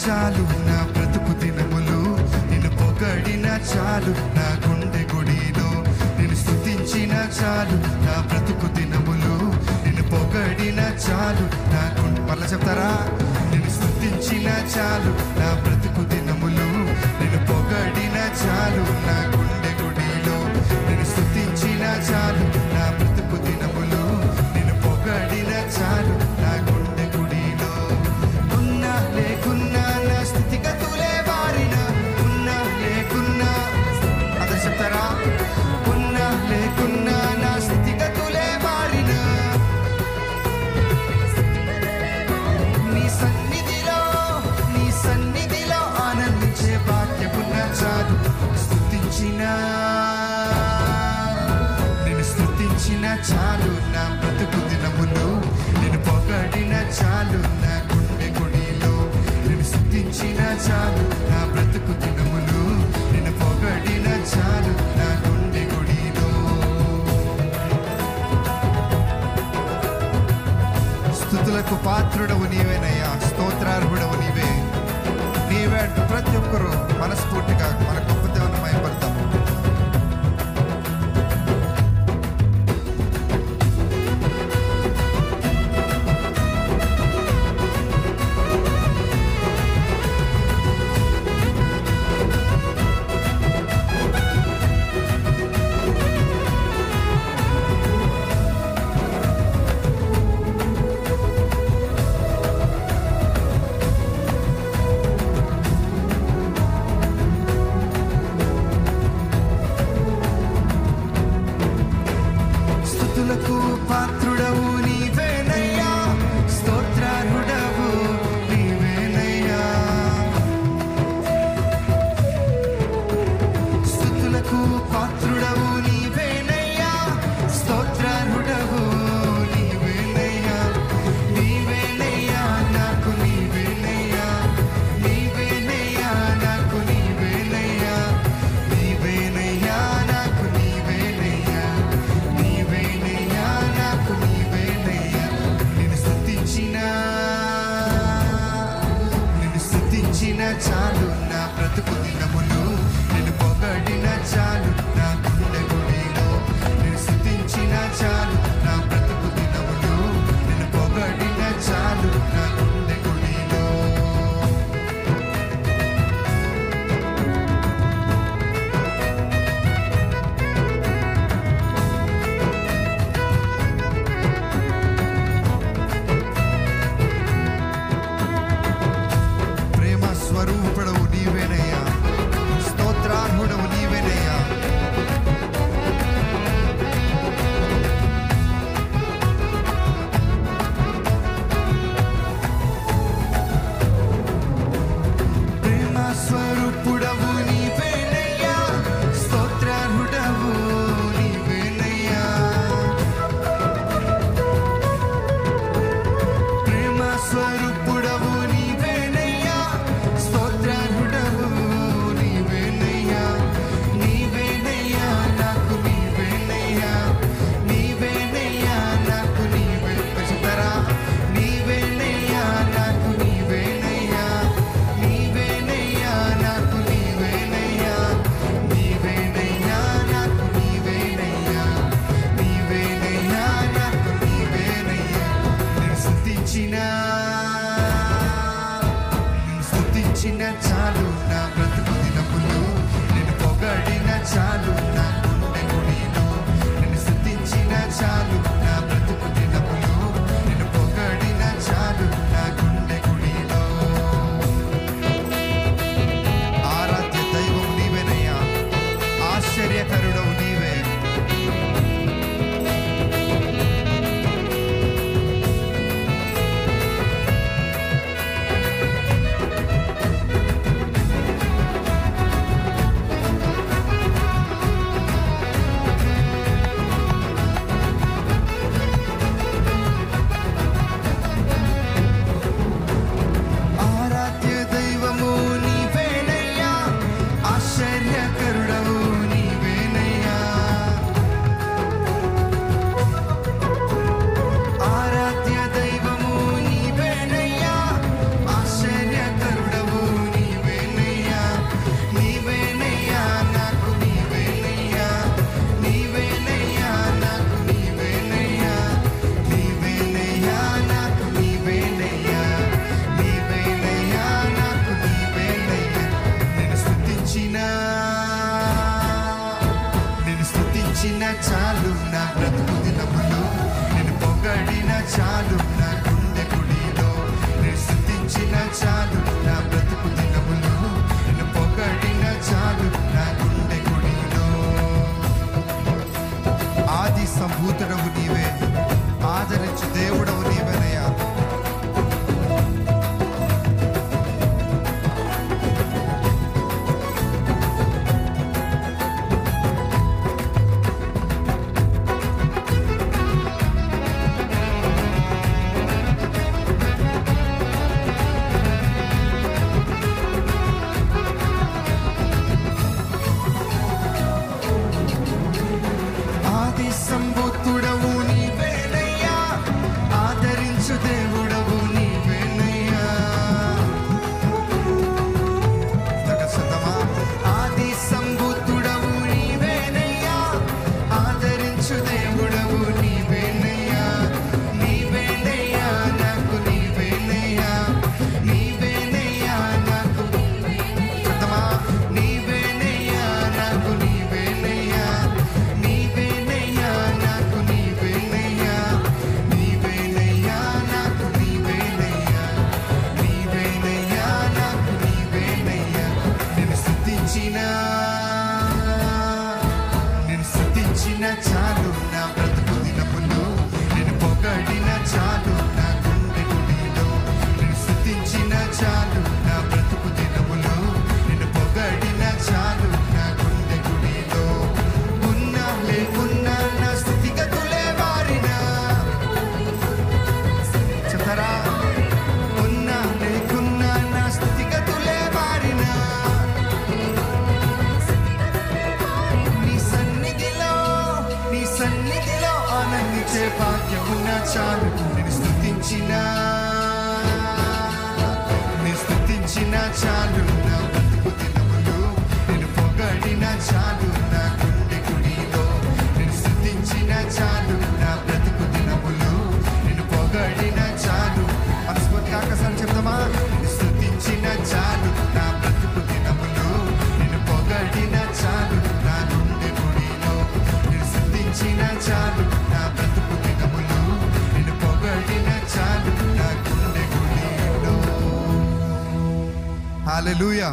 చాలు నా బ్రతుకు దినములు, నిన్ను పొగడిన చాలు నా గుండె గుడిలో, నిన్ను స్తుతించిన చాలు నా బ్రతుకు దినములు, నిన్ను పొగడిన చాలు నా గుండె. మళ్ళా చెప్తారా? నిన్ను స్తుతించిన చాలు నా బ్రతుకు దినములు, నిన్ను పొగడిన చాలు నా గుండె గుడిలో, నిన్ను స్తుతించిన చాలు నా బ్రతుకు దినములు, నిన్ను పొగడిన చాలు నా గుండె గుడిలో. ఉన్నా లేకున్నా నా స్థితిగతులే మారిన, ఉన్నా లేకున్నా అదే చెప్తారా? ఉన్నా లేకున్నా నా స్థితిగతులే మారిన, నీ సన్నిధిలో ఆనందించే భాగ్యమున్న చాలు. నిన్ను స్తుతించిన చాలు నా బ్రతుకు దినములు, నిన్ను పొగడిన చాలు నా గుండె గుడిలో, నిన్ను స్తుతించిన చాలు నా బ్రతుకు దినములు, నిన్ను పొగడిన చాలు నా గుండె గుడిలో. స్తుతులకు పాత్రుడవు నీవేనయ్యా, స్తోత్రార్హుడవు నీవే. నీవే అంటూ ప్రతి ఒక్కరూ మనస్ఫూర్తిగా మన గొప్ప దేవుని మహిమపడతాము. స్తుతులకు పాత్రుడవు నీవేనయ్యా, స్తోత్రార్హుడవు నీవేనయ్యా. స్తుతులకు పాత్రుడవు నీవేనయ్యా, స్తోత్రార్హుడవు నీవేనయ్యా. నీవేనయ్యా నాకు నీవేనయ్యా, నీవేనయ్యా నాకు నీవేనయ్యా, నీవేనయ్యా నాకు నీవేనయ్యా, నీవేనయ్యా నాకు నీవేనయ్యా. నా బ్రతుకు దినములు నిన్ను పొగడిన చాలు నా గుండె గుడిలో నిన్ను స్తుతించిన చాలు నా బ్రతుకు దినములు నిన్ను పొగడిన చాలు నా గుండె గుడిలో. ఆది సంభూతుడవు నీవే, ఆదరించు దేవుడవు నీవేనయ్యా. ఆది సంభూతుడవు నీవేనయ్యా, ఆదరించు దేవుడవు నీవేనయ్యా. సదమా ఆది సంభూతుడవు నీవేనయ్యా, ఆదరించు దేవుడవు నీవేనయ్యా. నీవేనయ్యా నాకు నీవేనయ్యా, నీవేనయ్యా నాకు సదమా నీవేనయ్యా నాకు నీవేనయ్యా, నీవేనయ్యా నాకు నీవేనయ్యా, నీవేనయ్యా నాకు నీవేనయ్యా, నీవేనయ్యా నాకు నీవేనయ్యా. నిన్ను స్తుతించిన చాలు నా బ్రతుకు దినములు నిన్ను పొగడిన చాలు నా గుండె గుడిలో నిన్ను స్తుతించిన చాలు నా బ్రతుకు దినములు నిన్ను పొగడిన చాలు నా గుండె గుడిలో. ఉన్నా లేకున్నా నా స్థితిగతులే మారినా చెప్తారా, ఉన్నా లేకున్నా నా స్థితిగతులే మారినా నీ సన్నిధిలో ఆనందించే భాగ్యమున్న చాలు. నేను స్తుతించిన చాలు నా బ్రతుకు దినములు నేను పొగడిన చాలు నా గుండె గుడిలో నేను స్తుతించిన చాలు నా బ్రతుకు దినములు నేను పొగడిన చాలు. మనస్ఫూర్తిగా ఆకాశాన్ని చెప్తామా, నేను స్తుతించిన చాలు నా బ్రతుకు దినములు నేను పొగడిన చాలు నా గుండె గుడిలో నేను స్తుతించిన చాలు నా బ్రతుకు దినములు నేను పొగడిన చాలు నా గుండె గుడిలో. హల్లెలూయా.